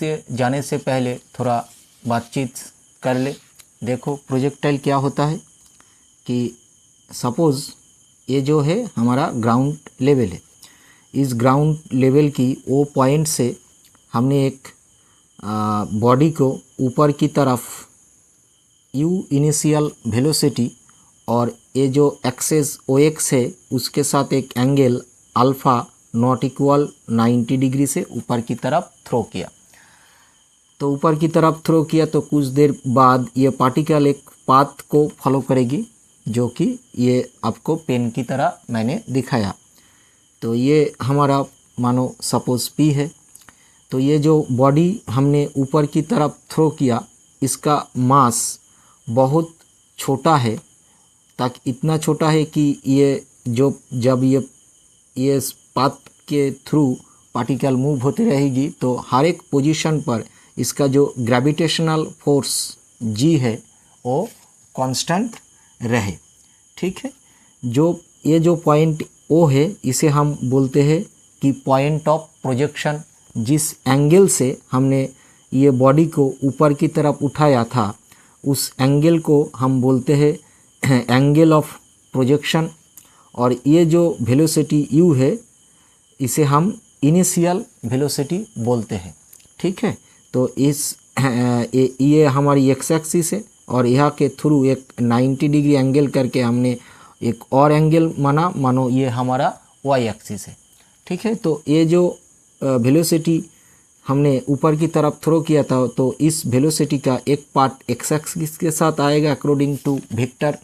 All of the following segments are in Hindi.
से जाने से पहले थोड़ा बातचीत कर ले। देखो प्रोजेक्टाइल क्या होता है कि सपोज़ ये जो है हमारा ग्राउंड लेवल है, इस ग्राउंड लेवल की वो पॉइंट से हमने एक बॉडी को ऊपर की तरफ u इनिशियल वेलोसिटी और ये जो एक्सेस OX है उसके साथ एक angle alpha not equal 90 degree से ऊपर की तरफ थ्रो किया। तो ऊपर की तरफ थ्रो किया तो कुछ देर बाद ये पार्टिकल एक पाथ को फॉलो करेगी, जो कि ये आपको पेन की तरह मैंने दिखाया। तो ये हमारा मानो सपोज P है। तो ये जो बॉडी हमने ऊपर की तरफ थ्रो किया, इसका मास बहुत छोटा है, ताकि इतना छोटा है कि ये जो जब ये पाथ के थ्रू पार्टिकल मूव होती रहेगी तो हर एक पोजीशन पर इसका जो ग्रेविटेशनल फोर्स G है वो कांस्टेंट रहे। ठीक है, ये जो पॉइंट O है इसे हम बोलते हैं कि पॉइंट ऑफ प्रोजेक्शन। जिस एंगल से हमने ये बॉडी को ऊपर की तरफ उठाया था उस एंगल को हम बोलते हैं एंगल ऑफ प्रोजेक्शन। और ये जो वेलोसिटी u है इसे हम इनिशियल वेलोसिटी बोलते हैं। ठीक है, तो ये हमारी x एक्सिस है और यहाँ के थ्रू एक 90 डिग्री एंगल करके हमने एक और एंगल मानो ये हमारा y एक्सिस है। ठीक है, तो ये जो वेलोसिटी हमने ऊपर की तरफ थ्रो किया था तो इस वेलोसिटी का एक पार्ट x एक्सिस के साथ आएगा अकॉर्डिंग टू वेक्टर।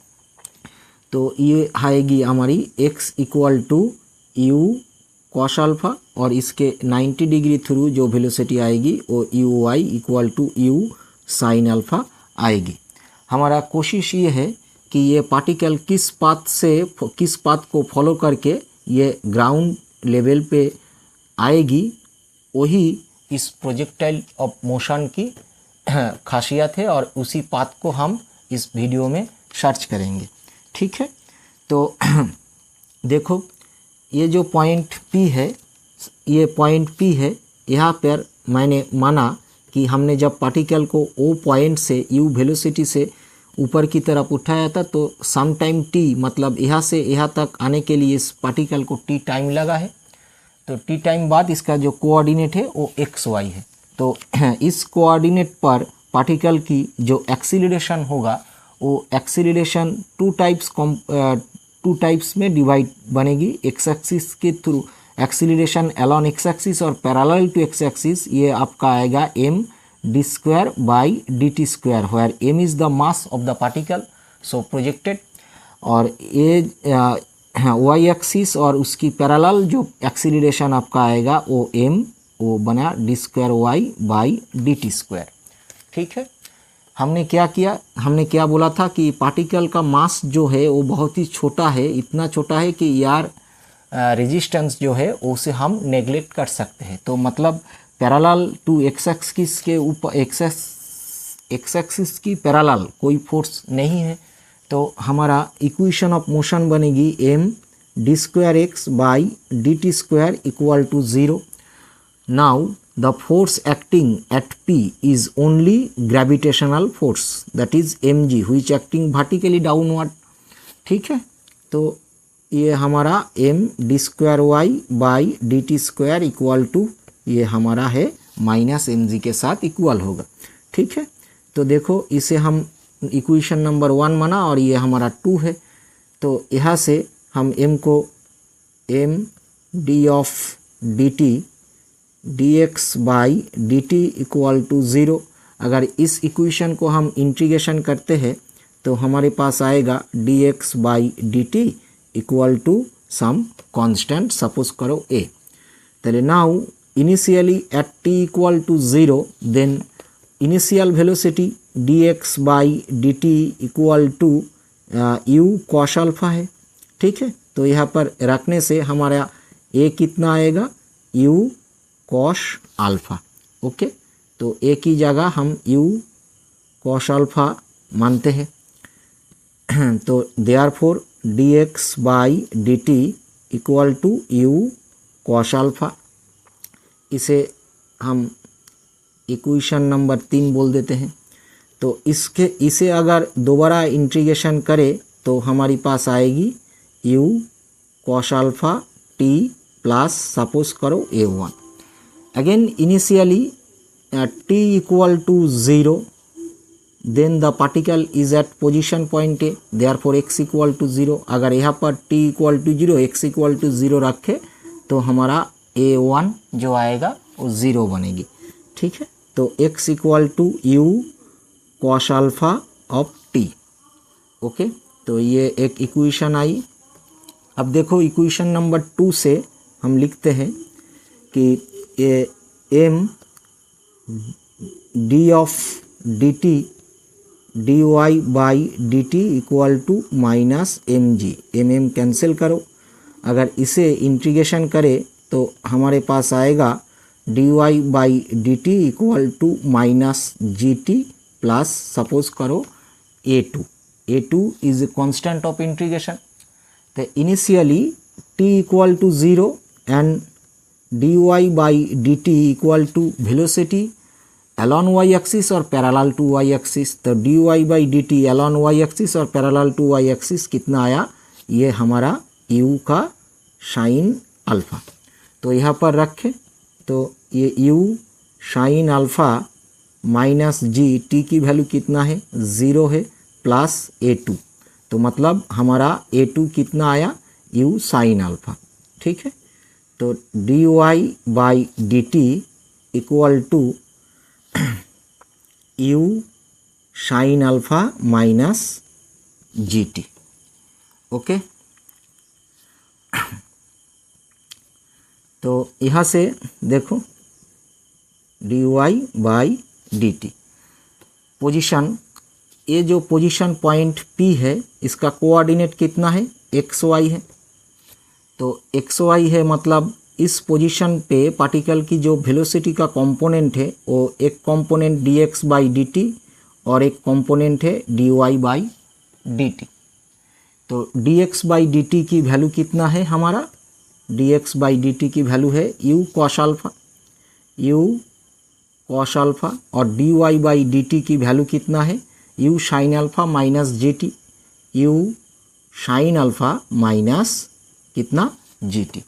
तो ये आएगी हमारी x equal to u cos alpha और इसके 90 डिग्री थ्रू जो वेलोसिटी आएगी वो uy equal to u sine alpha आएगी। हमारा कोशिश ये है कि ये पार्टिकल किस पाथ को फॉलो करके ये ग्राउंड लेवल पे आएगी, वही इस प्रोजेक्टाइल ऑफ मोशन की खासियत है और उसी पाथ को हम इस वीडियो में सर्च करेंगे। ठीक है, तो देखो ये जो पॉइंट P है, ये पॉइंट P है। यहाँ पर मैंने माना कि हमने जब पार्टिकल को O पॉइंट से u वेलोसिटी से ऊपर की तरफ उठाया था तो सम टाइम t मतलब यहाँ से यहाँ तक आने के लिए इस पार्टिकल को t टाइम लगा है। तो t टाइम बाद इसका जो कोऑर्डिनेट है वो xy है। तो इस कोऑर्डिनेट पर पार्टिकल की जो एक्सीलरेशन होगा वो एक्सीलरेशन टू टाइप्स में डिवाइड बनेगी। x एक्सिस के through acceleration along x axis और पैरेलल टू x एक्सिस, ये आपका आएगा m d square by dt square, where m is the mass of the particle so projected. और ये y एक्सिस और उसकी पैरेलल जो एक्सीलरेशन आपका आएगा वो m वो बना d square y by dt square. ठीक है, हमने क्या किया, हमने क्या बोला था कि पार्टिकल का मास जो है वो बहुत ही छोटा है, इतना छोटा है कि यार रेजिस्टेंस जो है उसे हम नेगलेक्ट कर सकते हैं। तो मतलब पैरेलल टू x एक्सिस के ऊपर x एक्सिस की पैरेलल कोई फोर्स नहीं है, तो हमारा इक्वेशन ऑफ मोशन बनेगी m d square x by dt square equal to 0। Now the force acting at P is only gravitational force, that is mg, which acting vertically downward। ठीक है, तो ये हमारा m d square y by dt square equal to ये हमारा है माइनस mg के साथ इक्वल होगा। ठीक है, तो देखो इसे हम इक्वेशन नंबर 1 माना और ये हमारा 2 है। तो यहाँ से हम m को m d of dt dx by dt equal to 0, अगर इस इक्वेशन को हम इंटीग्रेशन करते हैं तो हमारे पास आएगा dx by dt equal to some constant, suppose करो a। तो now initially at t equal to 0 then initial velocity dx by dt equal to u cos alpha है। ठीक है, तो यहाँ पर रखने से हमारा a कितना आएगा u कॉस अल्फ़ा। ओके, तो a की जगह हम u कॉस अल्फ़ा मानते हैं। तो therefore dx by dt equal to u cos alpha, इसे हम इक्वेशन नंबर 3 बोल देते हैं। तो इसे अगर दोबारा इंटीग्रेशन करें तो हमारी पास आएगी u cos alpha t plus suppose करो a1। Again initially t equal to 0, then the particle is at position point A, therefore x equal to 0। अगर यहाँ पर t equal to 0 x equal to 0 रखे तो हमारा a1 जो आएगा वो 0 बनेगी। ठीक है, तो x equal to u cos alpha of t। Okay, तो ये एक इक्वेशन आई। अब देखो इक्वेशन नंबर 2 से हम लिखते हैं कि m d of dt dy by D T equal to minus M G. M cancel करो, अगर इसे इंटीग्रेशन करें तो हमारे पास आएगा dy by D T equal to minus ji t plus suppose करो a2। a2 is a constant of integration. तो initially t equal to 0 and dy by D T equal to velocity along y axis और पैरेलल टू y एक्सिस। तो dy by D t along y axis और पैरेलल टू y एक्सिस कितना आया, ये हमारा u का साइन अल्फ़ा। तो यहाँ पर रखें तो ये u साइन अल्फ़ा माइनस जी, t की वैल्यू कितना है 0 है, प्लस a2। तो मतलब हमारा a2 कितना आया u साइन अल्फ़ा। ठीक है, तो dy by D T equal to u sine alpha minus ji T. Okay, तो यहाँ से देखो dy by D T position, ये जो पोजीशन पॉइंट P है इसका कोऑर्डिनेट कितना है xy है। तो xy है मतलब इस पोजीशन पे पार्टिकल की जो वेलोसिटी का कंपोनेंट है वो एक component dx by D T और एक कंपोनेंट है dy बाई डी टी। तो dx बाई डी टी की वैल्यू कितना है हमारा, dx बाई डी टी की वैल्यू है u cos alpha, u cos alpha, और dy बाई डी टी की वैल्यू कितना है u sine alpha minus G T, u sine alpha minus कितना जी टी।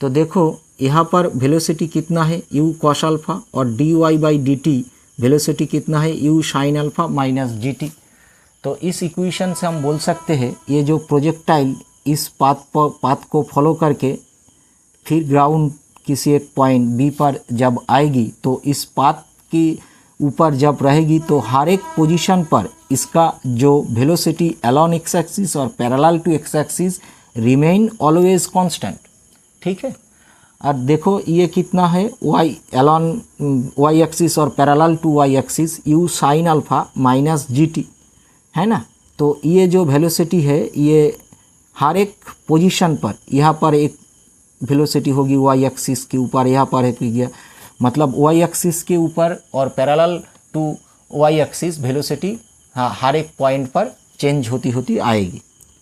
तो देखो यहाँ पर वेलोसिटी कितना है u cos अल्फ़ा और dy by D T velocity कितना है u sine alpha minus G T. तो इस इक्वेशन से हम बोल सकते हैं ये जो प्रोजेक्टाइल इस पाथ को फॉलो करके फिर ग्राउंड किसी एक पॉइंट B पर जब आएगी तो इस पाथ की ऊपर जब रहेगी तो हर एक पोजीशन पर इसका जो वेलोसिटी अलॉन एक्स एक्सिस और parallel to X axis remain always constant. ठीक है, और देखो ये कितना है y अलॉन y एक्सिस और parallel to y axis u sine alpha minus ji T है ना। तो ये जो वेलोसिटी है ये हर एक पोजीशन पर, यहाँ पर एक वेलोसिटी होगी y एक्सिस के ऊपर, यहाँ पर है गया मतलब y एक्सिस के ऊपर और parallel to y axis velocity हर एक पॉइंट पर चेंज होती होती आएगी।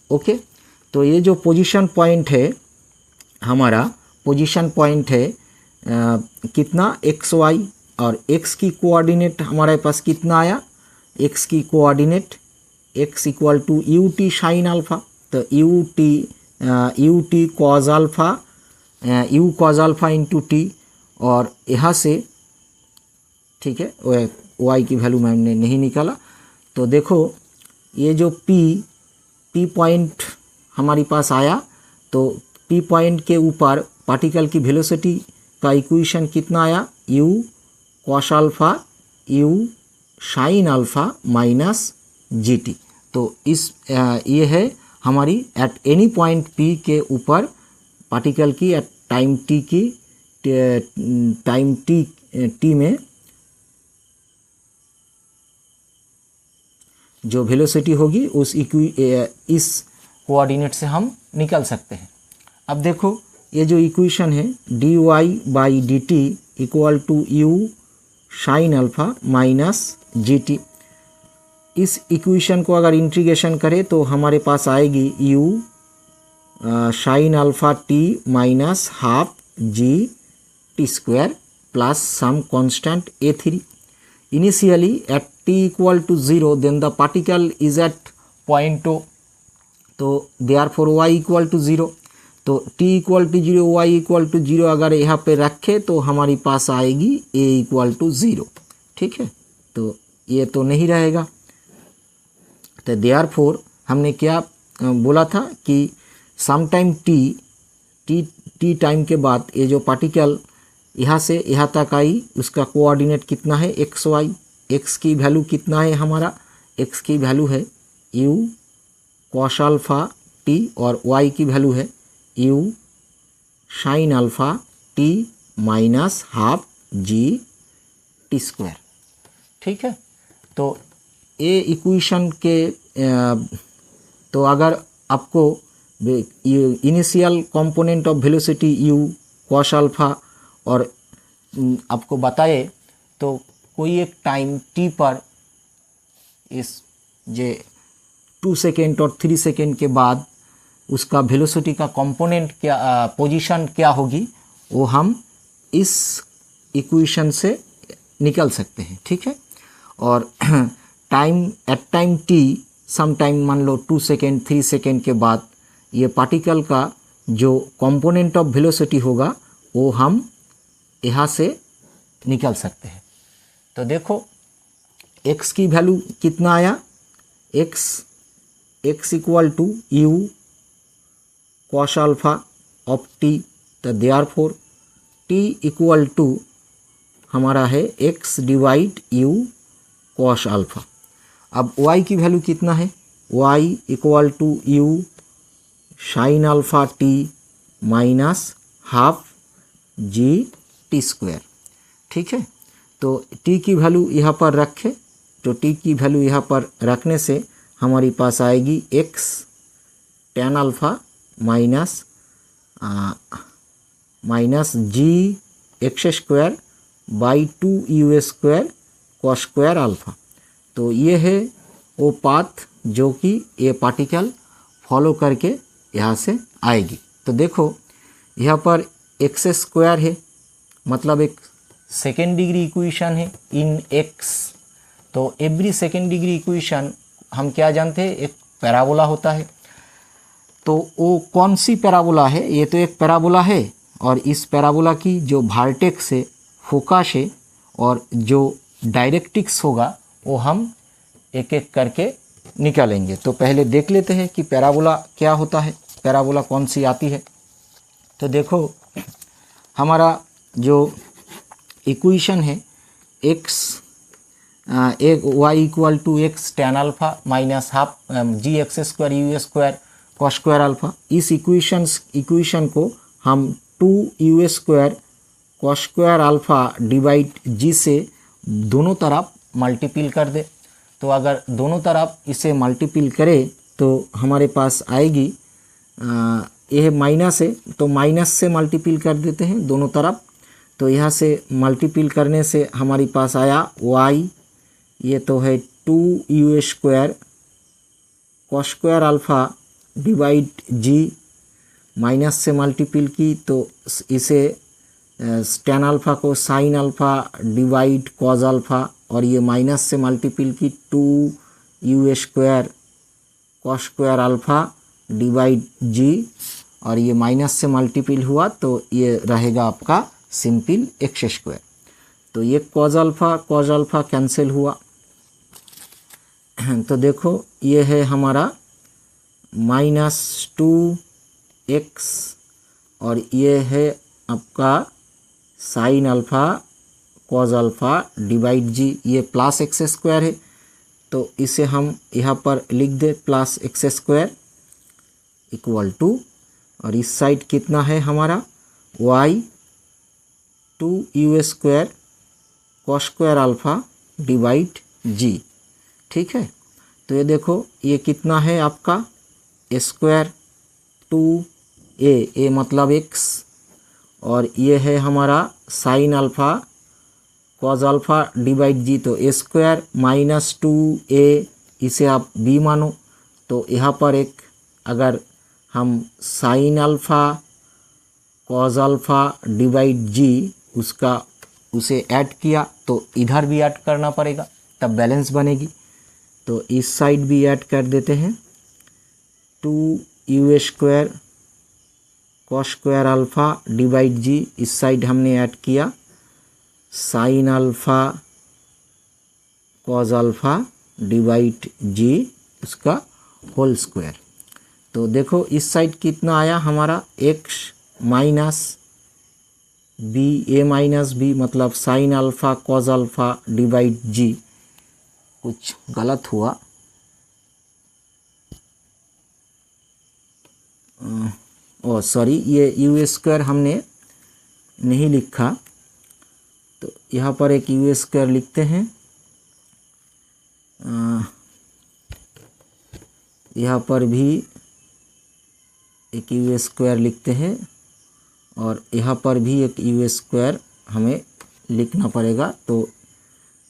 ओके, तो ये जो पोजीशन पॉइंट है हमारा, पोजीशन पॉइंट है कितना xy, और x की कोऑर्डिनेट हमारे पास कितना आया, x की coordinate x equal to u t sine alpha. तो u t cos alpha, u cos alpha into t, और यहाँ से ठीक है y की वैल्यू मैंने नहीं निकाला। तो देखो ये जो p पॉइंट हमारी पास आया, तो p पॉइंट के ऊपर पार्टिकल की वेलोसिटी का इक्वेशन कितना आया u cos alpha u sine alpha minus G T. तो इस ये है हमारी एट एनी पॉइंट p के ऊपर पार्टिकल की एट टाइम t में जो वेलोसिटी होगी उस इस कोऑर्डिनेट से हम निकल सकते हैं। अब देखो ये जो इक्वेशन है dy by D T equal to u sine alpha minus ji T, इस इक्वेशन को अगर इंटीग्रेशन करें तो हमारे पास आएगी u sine alpha T minus half G T square plus some constant A3. Initially at t equal to 0, then the particle is at point O. तो therefore y equal to 0, तो t equal to 0 y equal to 0 अगर यहाँ पे रखे तो हमारी पास आएगी a equal to 0. ठीक है, तो ये तो नहीं रहेगा. तो therefore हमने क्या बोला था कि सम टाइम टी टाइम के बाद ये जो पार्टिकल यहाँ से यहाँ तक आई, उसका कोऑर्डिनेट कितना है एक्स वाई. एक्स की वैल्यू कितना है हमारा, एक्स की वैल्यू है यू कॉस अल्फ़ा टी और वाई की वैल्यू है you sine alpha T minus half G T square. ठीक है, तो ये इक्वेशन के तो अगर आपको initial component of velocity you cos alpha और आपको बताए तो कोई एक टाइम टी पर इस जे 2 सेकेंड और 3 सेकेंड के बाद उसका वेलोसिटी का कंपोनेंट क्या पोजीशन क्या होगी वो हम इस इक्वेशन से निकल सकते हैं. ठीक है, और time at time T some time मान लो 2 सेकेंड 3 सेकेंड के बाद ये पार्टिकल का जो कंपोनेंट ऑफ वेलोसिटी होगा वो हम यहाँ से निकल सकते हैं. तो देखो x की वैल्यू कितना आया, x equal to U cos alpha of T. तो देयरफॉर t इक्वल टू हमारा है x divide U cos alpha. अब y की वैल्यू कितना है, y equal to you sine alpha T minus half G T square. ठीक है, तो t की वैल्यू यहाँ पर रखें, तो t की वैल्यू यहाँ पर रखने से हमारी पास आएगी x tan alpha minus G x square by 2 you square cos square alpha. तो ये है वो पाथ जो कि ये पार्टिकल फॉलो करके यहाँ से आएगी. तो देखो यहाँ पर एक्स स्क्वायर है, मतलब एक सेकेंड डिग्री इक्वेशन है इन एक्स. तो एवरी सेकेंड डिग्री इक्वेशन हम क्या जानते हैं, एक पैराबोला होता है. तो वो कौन सी पैराबोला है, ये तो एक पैराबोला है और इस पैराबोला की जो वर्टेक्स है फोकस है और जो डायरेक्ट्रिक्स होगा वो हम एक एक करके निकालेंगे. तो पहले देख लेते हैं कि पैराबोला क्या होता है, पैराबोला कौन सी आती है. तो देखो हमारा जो इक्वेशन है एक्स एक y equal to x tan alpha minus half g x square u square cos square alpha. इस इक्वेशन को हम 2 you square cos square alpha divide g से दोनों तरफ मल्टीपल कर दे. तो अगर दोनों तरफ इसे मल्टीपल करें तो हमारे पास आएगी यह माइनस है तो माइनस से मल्टीपल कर देते हैं दोनों तरफ. तो यहाँ से मल्टीपल करने से हमारी पास आया y, ये तो है 2 you square cos square alpha divide g, minus से मल्टीपल की तो इसे टेन अल्फ़ा को sine alpha divide cos alpha और ये माइनस से मल्टीपल की 2 you square cos square alpha divide g और ये माइनस से मल्टीपल हुआ तो ये रहेगा आपका सिंपल एक्स स्क्वायर. तो ये कॉस अल्फ़ा कैंसिल हुआ. तो देखो ये है हमारा -2x और ये है आपका sine alpha cos alpha divide g, ये प्लस एक्स स्क्वायर है तो इसे हम यहाँ पर लिख दे plus x square equal to, और इस साइड कितना है हमारा y 2 you square cos square alpha divide g. ठीक है, तो ये देखो ये कितना है आपका स्क्वायर 2a मतलब x और ये है हमारा sine alpha cos alpha divide g. तो a स्क्वायर माइनस 2a इसे आप b मानो. तो यहाँ पर एक अगर हम sine alpha cos alpha divide g उसका उसे ऐड किया तो इधर भी ऐड करना पड़ेगा, तब बैलेंस बनेगी। तो इस साइड भी ऐड कर देते हैं, 2u² cos square alpha divide g, इस साइड हमने ऐड किया sine alpha cos alpha divide g उसका होल स्क्वायर। तो देखो इस साइड कितना आया हमारा, x minus b, a minus b, मतलब sine alpha cos alpha divide g. कुछ गलत हुआ, सॉरी, ये u² हमने नहीं लिखा, तो यहाँ पर एक u² लिखते हैं। यहाँ पर भी एक u² लिखते हैं और यहाँ पर भी एक u² हमें लिखना पड़ेगा। तो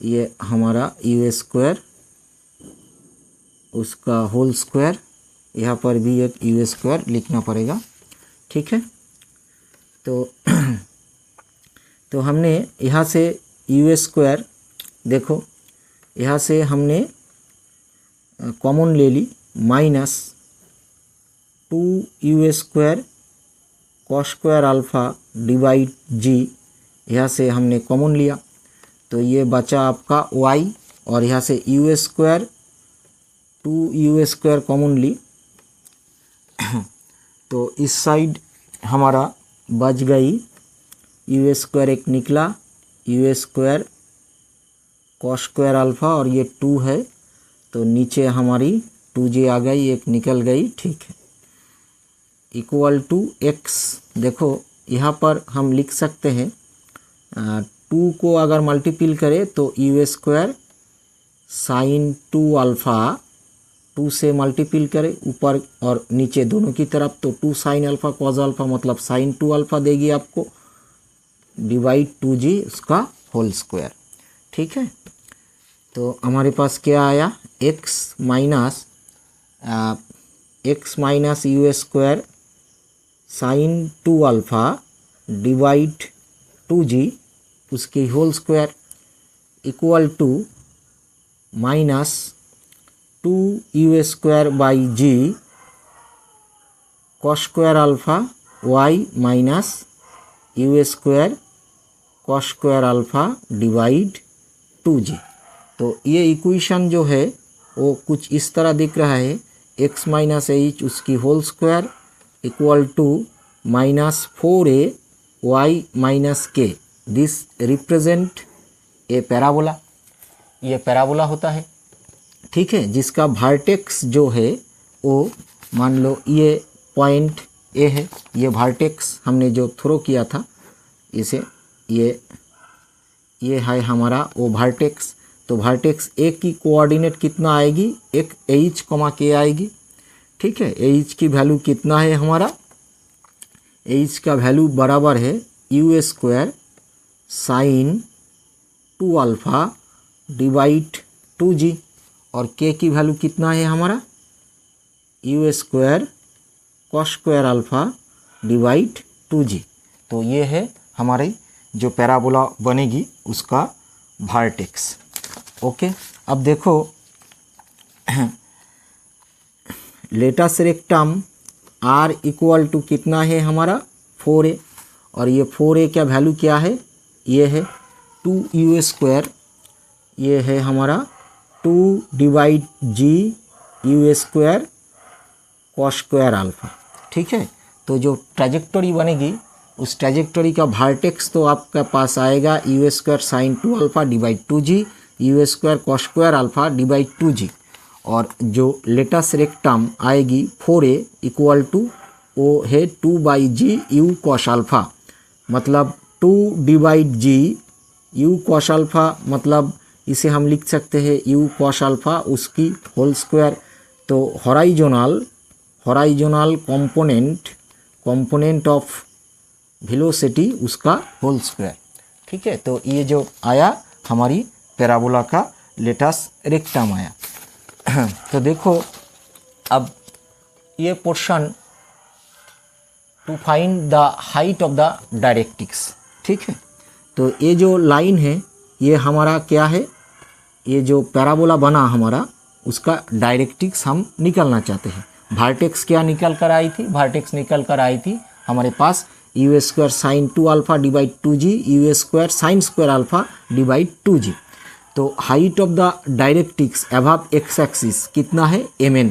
ये हमारा u² उसका होल स्क्वायर, यहाँ पर भी एक u² लिखना पड़ेगा, ठीक है। तो हमने यहाँ से u², देखो यहाँ से हमने कॉमन ले ली, minus 2u² cos square alpha divide g, यहाँ से हमने कॉमन लिया तो ये बचा आपका y, और यहाँ से u², 2u² कॉमन ली तो इस साइड हमारा बच गई u² एक निकला, u² कॉस स्क्वायर अल्फ़ा, और ये 2 है तो नीचे हमारी 2j आ गई, एक निकल गई, ठीक है, इक्वल टू x। देखो यहाँ पर हम लिख सकते हैं 2 को अगर मल्टीपल करें तो u² साइन 2 अल्फ़ा, 2 से मल्टीपल करें ऊपर और नीचे दोनों की तरफ, तो 2 साइन अल्फ़ा कॉस अल्फ़ा मतलब साइन 2 अल्फ़ा देगी आपको, डिवाइड 2g उसका होल स्क्वायर, ठीक है। तो हमारे पास क्या आया, x minus u² sine 2 alpha divide 2g उसकी whole square equal to minus 2u² by G cos square alpha y minus u² cos square alpha divide 2g। तो ये इक्वेशन जो है वो कुछ इस तरह दिख रहा है, x माइनस एच उसकी whole square equal to minus 4a y minus K, this represent a parabola, ये पैराबोला होता है, ठीक है, जिसका वर्टेक्स जो है वो मान लो ये पॉइंट ए है, ये वर्टेक्स हमने जो थ्रो किया था इसे, ये है हमारा वो वर्टेक्स। तो वर्टेक्स ए की कोऑर्डिनेट कितना आएगी, एक एच कॉमा के आएगी, ठीक है। एच की वैल्यू कितना है हमारा, एच का वैल्यू बराबर है u² sine 2 alpha divide 2g, और के की वैल्यू कितना है हमारा, u² cos square alpha divide 2g। तो ये है हमारी जो पैराबोला बनेगी उसका वर्टेक्स, ओके। अब देखो latus rectum r equal to कितना है हमारा 4a, और ये 4a का वैल्यू क्या है, ये है 2u², ये है हमारा 2 डिवाइड जी u² कॉस स्क्वायर अल्फ़ा, ठीक है। तो जो ट्रैजेक्टरी बनेगी उस ट्रैजेक्टरी का वर्टेक्स तो आपका पास आएगा u² sine 2 alpha divide 2g, u² cos square alpha divide 2g, और जो लेटस रेक्टम आएगी 4a इक्वल टू वो है 2 by G U cos alpha, मतलब 2 divide G U cos alpha, मतलब इसे हम लिख सकते हैं यू कॉस अल्फ़ा उसकी होल स्क्वायर। तो हॉराइजोनल कंपोनेंट ऑफ वेलोसिटी उसका होल स्क्वायर, ठीक है। तो ये जो आया हमारी पैराबोला का लेटस रेक्टम आया। तो देखो अब ये portion to find the height of the directrix, ठीक है। तो ये जो लाइन है ये हमारा क्या है, ये जो पैराबोला बना हमारा उसका डायरेक्ट्रिक्स हम निकालना चाहते हैं। वर्टेक्स क्या निकल कर आई थी, वर्टेक्स निकल कर आई थी हमारे पास u square sine 2 alpha divide 2g u square sine square alpha divide 2g। तो height of the directrix above x axis कितना है, mn,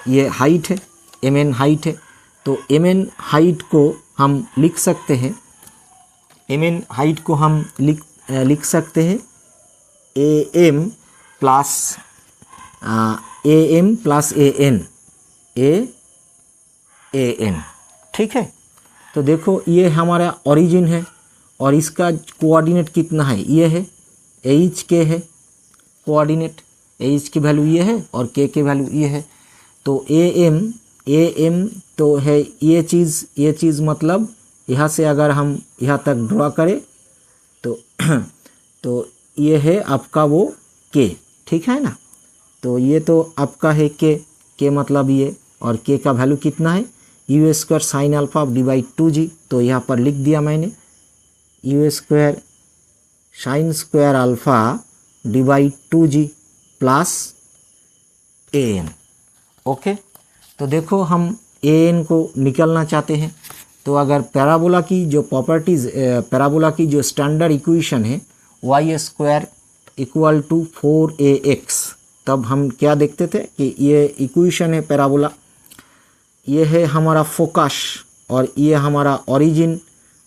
ये हाइट है, mn हाइट है। तो mn हाइट को हम लिख सकते हैं, mn हाइट को हम लिख सकते हैं am प्लस an, ठीक है। तो देखो ये हमारा ओरिजिन है और इसका कोऑर्डिनेट कितना है, ये है एच के है कोऑर्डिनेट, एच की वैल्यू ये है और के की वैल्यू ये है। तो am तो है ये चीज़ मतलब यहाँ से अगर हम यहाँ तक ड्रॉ करें तो ये है आपका वो के, ठीक है ना। तो ये तो आपका है के मतलब ये, और के का वैल्यू कितना है you square sine alpha divide 2g। तो यहाँ पर लिख दिया मैंने you square sine square alpha divide 2g plus an। Okay, तो देखो हम an को निकालना चाहते हैं। तो अगर पैराबोला की जो प्रॉपर्टीज़, पैराबोला की जो स्टैंडर्ड इक्वेशन है Y square equal to 4ax, तब हम क्या देखते थे कि ये इक्वेशन है पैराबोला, ये है हमारा फोकस और ये हमारा ओरिजिन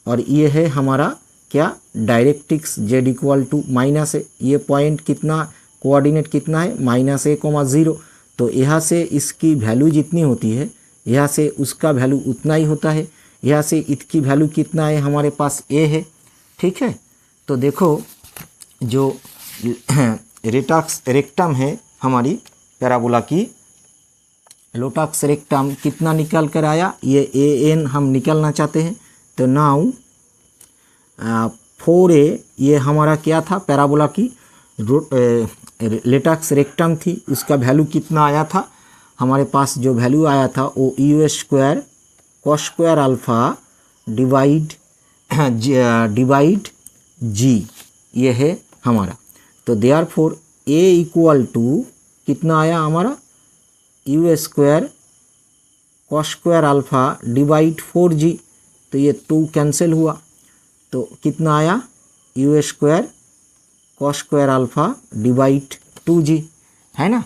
और ये है हमारा क्या directrix z equal to minus है। ये पॉइंट कितना, कोऑर्डिनेट कितना है -a,0। तो यहाँ से इसकी वैल्यू जितनी होती है यहाँ से उसका वैल्यू उतना ही होता है। यहाँ से इसकी वैल्यू कितना है हमारे पास a है, ठीक है। तो देखो जो रेक्टम है हमारी पैराबोला की, लोटस रेक्टम कितना निकल कर आया, ये an हम निकलना चाहते हैं। तो नाउ 4a ये हमारा क्या था, पैराबोला की लेटक्स रेक्टम थी, उसका वैल्यू कितना आया था हमारे पास, जो वैल्यू आया था वो you square cos square alpha divide g, ये है हमारा। तो देयरफॉर a इक्वल टू कितना आया हमारा you square cos square alpha divide 4g। तो ये 2 कैंसिल हुआ, तो कितना आया U square cos square alpha divide 2g, है ना।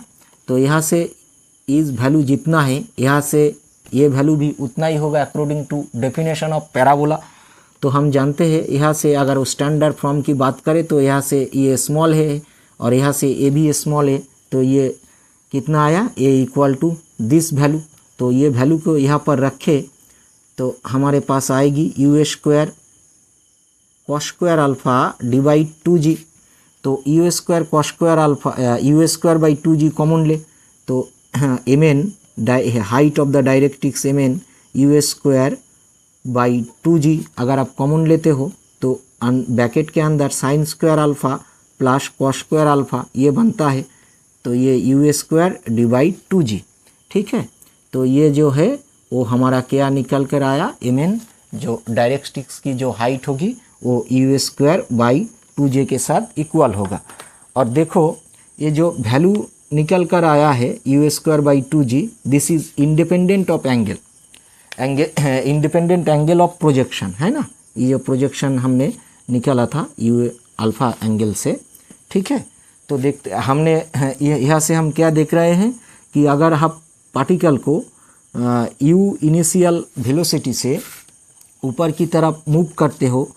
तो यहाँ से इस वैल्यू जितना है यहाँ से ये वैल्यू भी उतना ही होगा according to definition of parabola. तो हम जानते हैं यहाँ से अगर स्टैंडर्ड फॉर्म की बात करें तो यहाँ से ये स्मॉल है और यहाँ से ए भी स्मॉल है। तो ये कितना आया a equal to this value. तो ये वैल्यू को यहाँ पर रखे तो हमारे पास आएगी you square cos square alpha divide 2g। तो you square cos square alpha u square by 2g common ले, तो mn height of the directrix mn you square by 2g अगर आप कॉमन लेते हो तो ब्रैकेट के अंदर sign square alpha plus cos square alpha ये बनता है। तो ये यू स्क्वायर डिवाइड 2g, ठीक है। तो ये जो है वो हमारा क्या निकल कर आया, mn जो डायरेक्ट्रिक्स की जो हाइट होगी वो यू स्क्वायर बाई 2j के साथ इक्वल होगा। और देखो ये जो वैल्यू निकल कर आया है you square by 2g, this is independent of angle, independent angle of projection, है ना। ये प्रोजेक्शन हमने निकाला था यू अल्फा एंगल से, ठीक है। तो देखते हमने यहाँ से हम क्या देख रहे हैं कि अगर आप पार्टिकल को यू इनिशियल वेलोसिटी से ऊपर की तरफ मूव करते हो,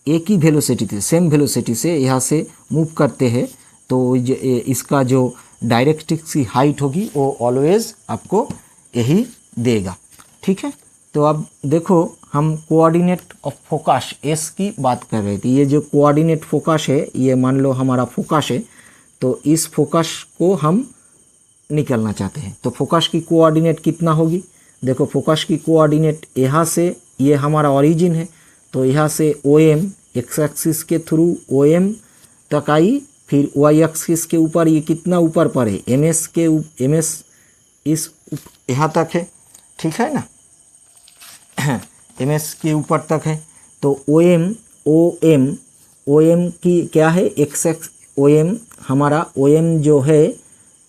एक ही वेलोसिटी से, सेम वेलोसिटी से यहाँ से मूव करते हैं, तो इसका जो डायरेक्ट्रिक्स की हाइट होगी वो ऑलवेज आपको यही देगा, ठीक है। तो अब देखो हम कोऑर्डिनेट ऑफ फोकस एस की बात कर रहे थे। ये जो कोऑर्डिनेट फोकस है ये मान लो हमारा फोकस है, तो इस फोकस को हम निकलना चाहते हैं। तो फोकस की कोऑर्डिनेट कितना होगी, देखो फोकस की कोऑर्डिनेट यहाँ से ये हमारा ओरिजिन है, तो यहाँ से OM एक्स एक्सिस के थ्रू OM तक आई, फिर वाई एक्सिस के ऊपर ये कितना ऊपर पर है MS इस यहाँ तक है, ठीक है ना, MS के ऊपर तक है। तो OM ओ एम की क्या है, एक्स एक्स ओ एम, हमारा ओ एम जो है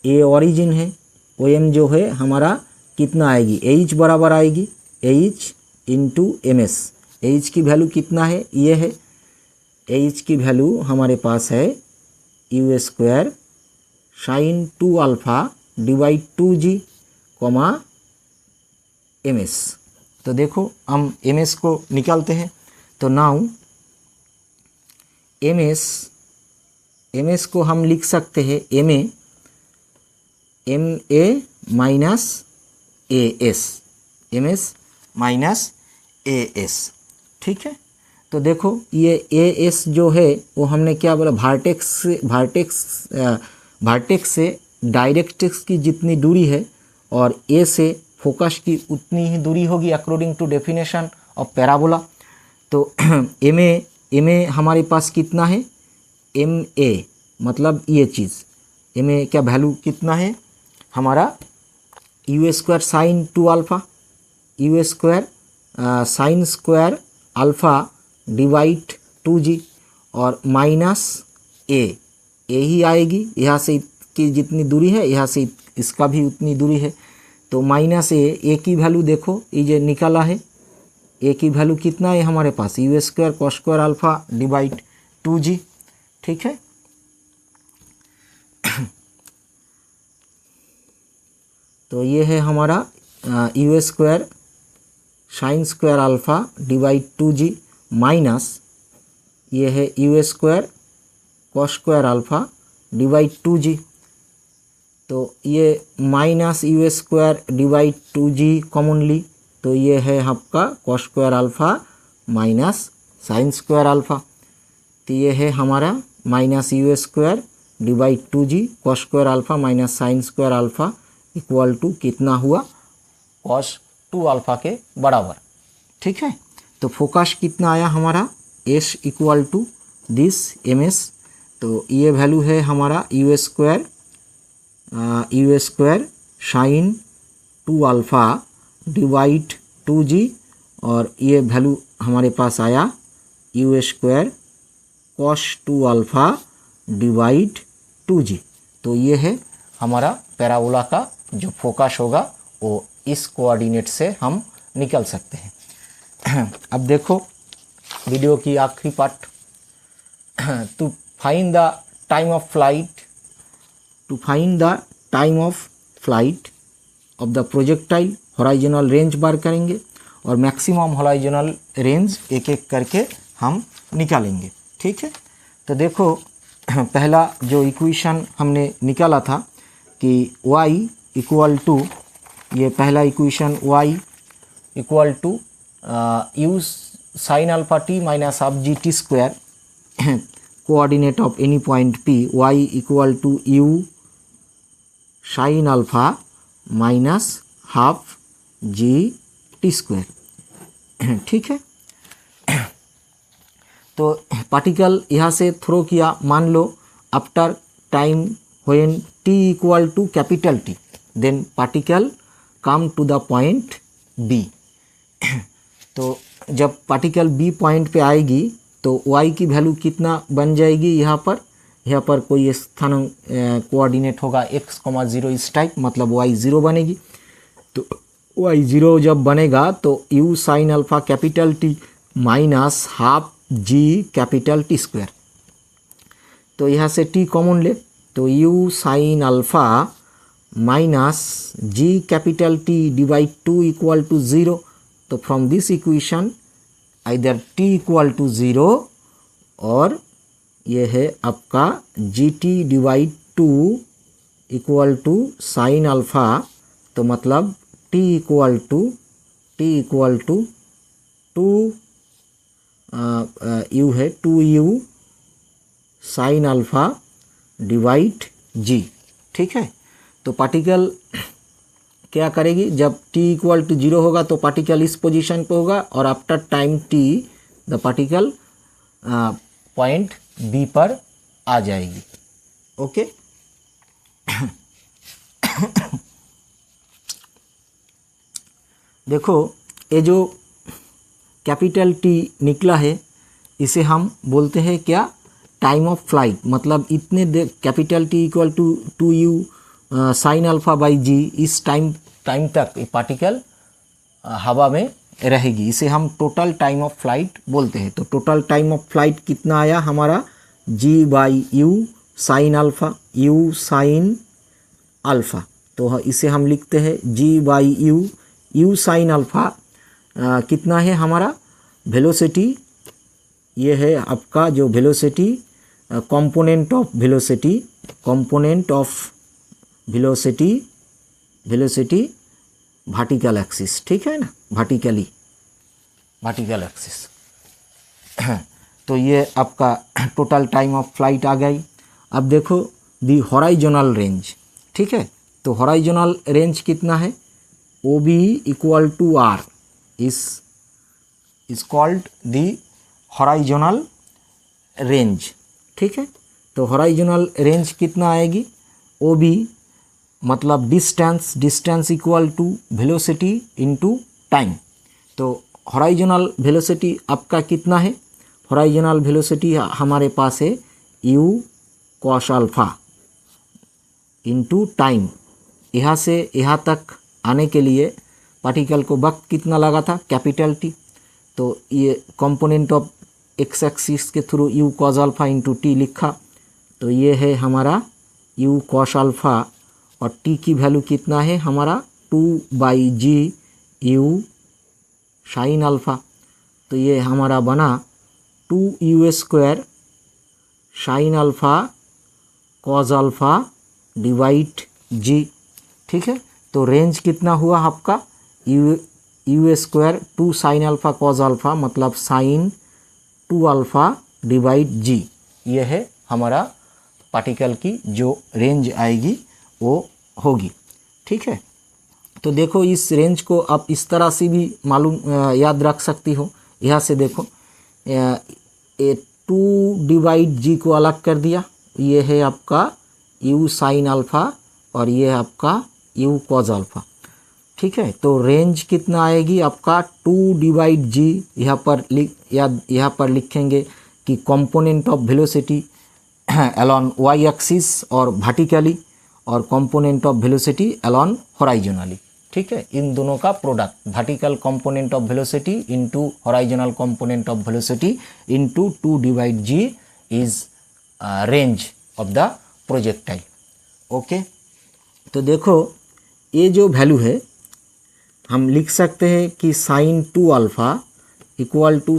ये ओरिजिन है, ओ एम जो है हमारा कितना आएगी, एच बराबर आएगी H into M S. H की वैल्यू कितना है, ये है एच की वैल्यू हमारे पास है you square sine 2 alpha divide 2g comma M S. तो देखो हम एम एस को निकालते हैं। तो नाउ एम एस को हम लिख सकते हैं M A minus A S, M S minus A S. ठीक है, तो देखो ये ए एस जो है वो हमने क्या बोला, भार्टेक्स से डायरेक्ट्रिक्स की जितनी दूरी है और ए से फोकस की उतनी ही दूरी होगी according to definition of parabola. तो एम ए हमारे पास कितना है, एम ए मतलब ये चीज़, एम ए क्या वैल्यू कितना है हमारा, you square sine 2 alpha, you square sine square alpha divide 2g और माइनस ए ही आएगी, यहाँ से की जितनी दूरी है यहाँ से इसका भी उतनी दूरी है। तो माइनस ए की वैल्यू देखो ये जो निकाला है, ए की वैल्यू कितना है हमारे पास, u square cos square alpha divide 2g। ठीक है, तो ये है हमारा you square sine square alpha divide 2g minus ये है you square cos square alpha divide 2g। तो ये minus u square divide 2g commonly, तो ये है आपका cos square alpha minus sine square alpha. तो ये है हमारा minus u square divide 2g cos square alpha minus sine square alpha equal to कितना हुआ, कॉस 2 अल्फ़ा के बराबर। ठीक है, तो फोकस कितना आया हमारा, S equal to this M S. तो ये वैल्यू है हमारा you square sine 2 alpha divide 2g और ये वैल्यू हमारे पास आया U square cos 2 alpha divide 2g। तो ये है हमारा पैराबोला का जो फोकस होगा वो इस कोऑर्डिनेट से हम निकल सकते हैं। अब देखो वीडियो की आखिरी part, to find the time of flight, to find the time of flight of the projectile horizontal range बार करेंगे और मैक्सिमम हॉराइजनल रेंज एक एक करके हम निकालेंगे। ठीक है, तो देखो पहला जो इक्वेशन हमने निकाला था कि y इक्वल टू, ये पहला equation y equal to you sine alpha T minus half G T square coordinate of any point p, y equal to you sine alpha minus half G T square. ठीक है, तो पार्टिकल यहाँ से थ्रो किया, मान लो after time when t equal to capital T, then particle come to the point B। तो जब पार्टिकल B पॉइंट पे आएगी तो y की वैल्यू कितना बन जाएगी, यहाँ पर कोई स्थान कोऑर्डिनेट होगा x, 0 इस टाइप, मतलब y 0 बनेगी। तो y 0 जब बनेगा तो u sine alpha capital T minus half g capital T square. तो यहाँ से t कॉमन ले, तो u sine alpha minus g capital T divide 2 equal to 0। तो from this equation either t equal to 0 और ये है आपका gt divide 2 equal to sine alpha, तो मतलब t इक्वल टू 2 u है 2u sign alpha divide g। ठीक है, तो पार्टिकल क्या करेगी, जब t इक्वल टू 0 होगा तो पार्टिकल इस पोजीशन पे होगा और after time t the particle point B पर आ जाएगी। ओके, देखो ये जो कैपिटल T निकला है इसे हम बोलते हैं क्या, टाइम ऑफ फ्लाइट। मतलब इतने देर capital T equal to 2u sine alpha by g, इस टाइम तक ये पार्टिकल हवा में रहेगी, इसे हम टोटल टाइम ऑफ फ्लाइट बोलते हैं। तो टोटल टाइम ऑफ फ्लाइट कितना आया हमारा, g by u sine alpha, u sine alpha. तो इसे हम लिखते हैं g by u, u sine alpha कितना है हमारा वेलोसिटी, ये है आपका जो velocity component of velocity, component of velocity, velocity vertical axis, ठीक है ना, वर्टिकल एक्सिस। तो ये आपका टोटल टाइम ऑफ फ्लाइट आ गई। अब देखो दी हॉराइजोनल रेंज, ठीक है। तो हॉराइजोनल रेंज कितना है, O B equal to R is called the horizontal range, ठीक है। तो हॉराइजोनल रेंज कितना आएगी, ओ बी मतलब distance equal to velocity into time. तो हॉराइजोनल वेलोसिटी आपका कितना है, हॉराइजोनल वेलोसिटी हमारे पास है you cos alpha into time. यहाँ से यहाँ तक आने के लिए पार्टिकल को वक्त कितना लगा था, कैपिटल टी। तो ये कंपोनेंट ऑफ एक्स एक्सिस के through you cos alpha into T लिखा, तो ये है हमारा यू कॉस अल्फा, और टी की वैल्यू कितना है हमारा 2/g यू साइन अल्फा। तो ये हमारा बना 2u² sine alpha cos alpha divide g, ठीक है। तो रेंज कितना हुआ आपका, u² 2 sine alpha cos alpha मतलब साइन 2 अल्फा डिवाइड g, ये है हमारा पार्टिकल की जो रेंज आएगी वो होगी, ठीक है। तो देखो इस रेंज को आप इस तरह से भी याद रख सकती हो। यहाँ से देखो 2/g को अलग कर दिया, ये है आपका u साइन अल्फा और ये है आपका u कॉस अल्फा, ठीक है। तो रेंज कितना आएगी आपका 2/g, यहाँ पर लिखेंगे कि component of velocity along y axis और वर्टिकली, और component of velocity along horizontally, ठीक है। इन दोनों का product vertical component of velocity into horizontal component of velocity into 2/g is range of the projectile, okay. तो देखो ये जो वैल्यू है हम लिख सकते हैं कि sine 2 alpha equal to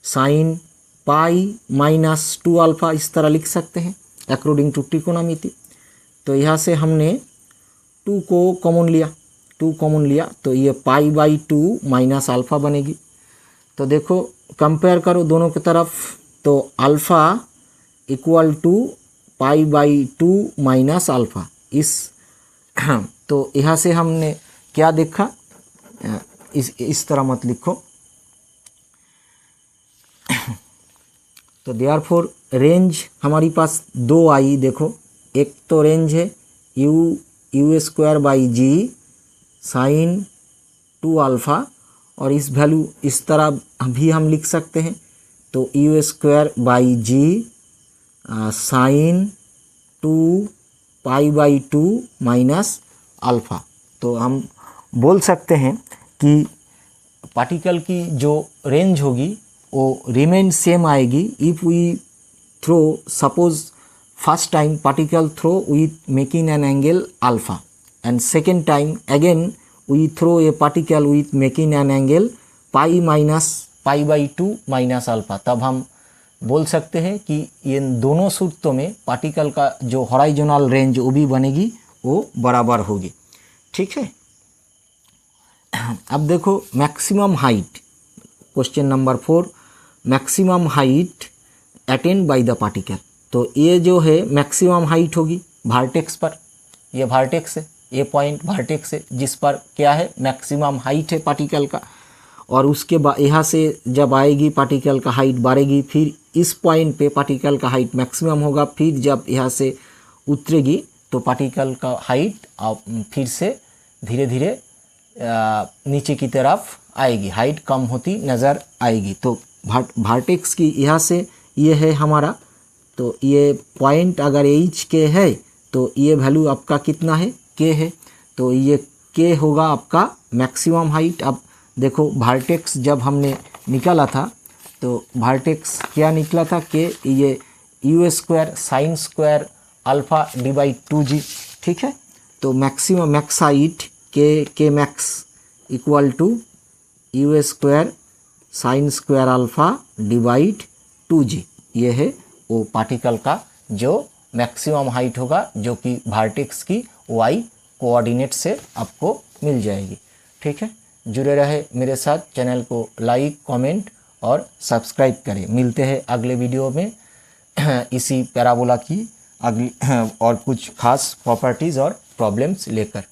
sine pi minus 2 alpha, इस तरह लिख सकते हैं अकॉर्डिंग टू ट्रिकोनोमेट्री। तो यहाँ से हमने 2 को कॉमन लिया, तो ये π/2 माइनस अल्फ़ा बनेगी। तो देखो कंपेयर करो दोनों की तरफ, तो alpha equal to π/2 minus alpha, तो यहाँ से हमने क्या देखा, इस तरह मत लिखो। तो देयरफॉर रेंज हमारी पास 2 आई, देखो एक तो रेंज है u²/g साइन 2 अल्फ़ा, और इस वैल्यू इस तरह भी हम लिख सकते हैं, तो u²/g साइन 2 π/2 माइनस अल्फ़ा। तो हम बोल सकते हैं कि पार्टिकल की जो रेंज होगी वो रिमेन सेम आएगी if we throw, suppose first time particle throw with making an angle alpha, and second time again we throw a particle with making an angle π/2 minus alpha. तब हम बोल सकते हैं कि इन दोनों सूत्रों में पार्टिकल का जो हॉराइजोनल रेंज वो भी बनेगी, वो बराबर होगी, ठीक है। अब देखो maximum height, question number 4, maximum height attend by the particle. तो ये जो है मैक्सिमम हाइट होगी वर्टेक्स पर, ये वर्टेक्स है, ये पॉइंट वर्टेक्स है जिस पर क्या है मैक्सिमम हाइट है पार्टिकल का, और उसके बाद यहाँ से जब आएगी पार्टिकल का हाइट बढ़ेगी, फिर इस पॉइंट पे पार्टिकल का हाइट मैक्सिमम होगा, फिर जब यहाँ से उतरेगी तो पार्टिकल का हाइट फिर से धीरे धीरे नीचे की तरफ आएगी, हाइट कम होती नज़र आएगी। तो वर्टेक्स की यहाँ से ये है हमारा, तो ये पॉइंट अगर एच के है तो ये वैल्यू आपका कितना है, के है, तो ये के होगा आपका मैक्सिमम हाइट। अब देखो वर्टेक्स जब हमने निकाला था तो वर्टेक्स क्या निकला था, के ये U square sine square alpha divide 2g, ठीक है। तो मैक्सिमम मैक्स हाइट के max equal to U square sine square alpha divide 2g, ये है वो पार्टिकल का जो मैक्सिमम हाइट होगा, जो कि वर्टेक्स की वाई कोऑर्डिनेट से आपको मिल जाएगी, ठीक है। जुड़े रहे मेरे साथ, चैनल को लाइक कमेंट और सब्सक्राइब करें। मिलते हैं अगले वीडियो में इसी पैराबोला की अगली और कुछ खास प्रॉपर्टीज़ और प्रॉब्लम्स लेकर।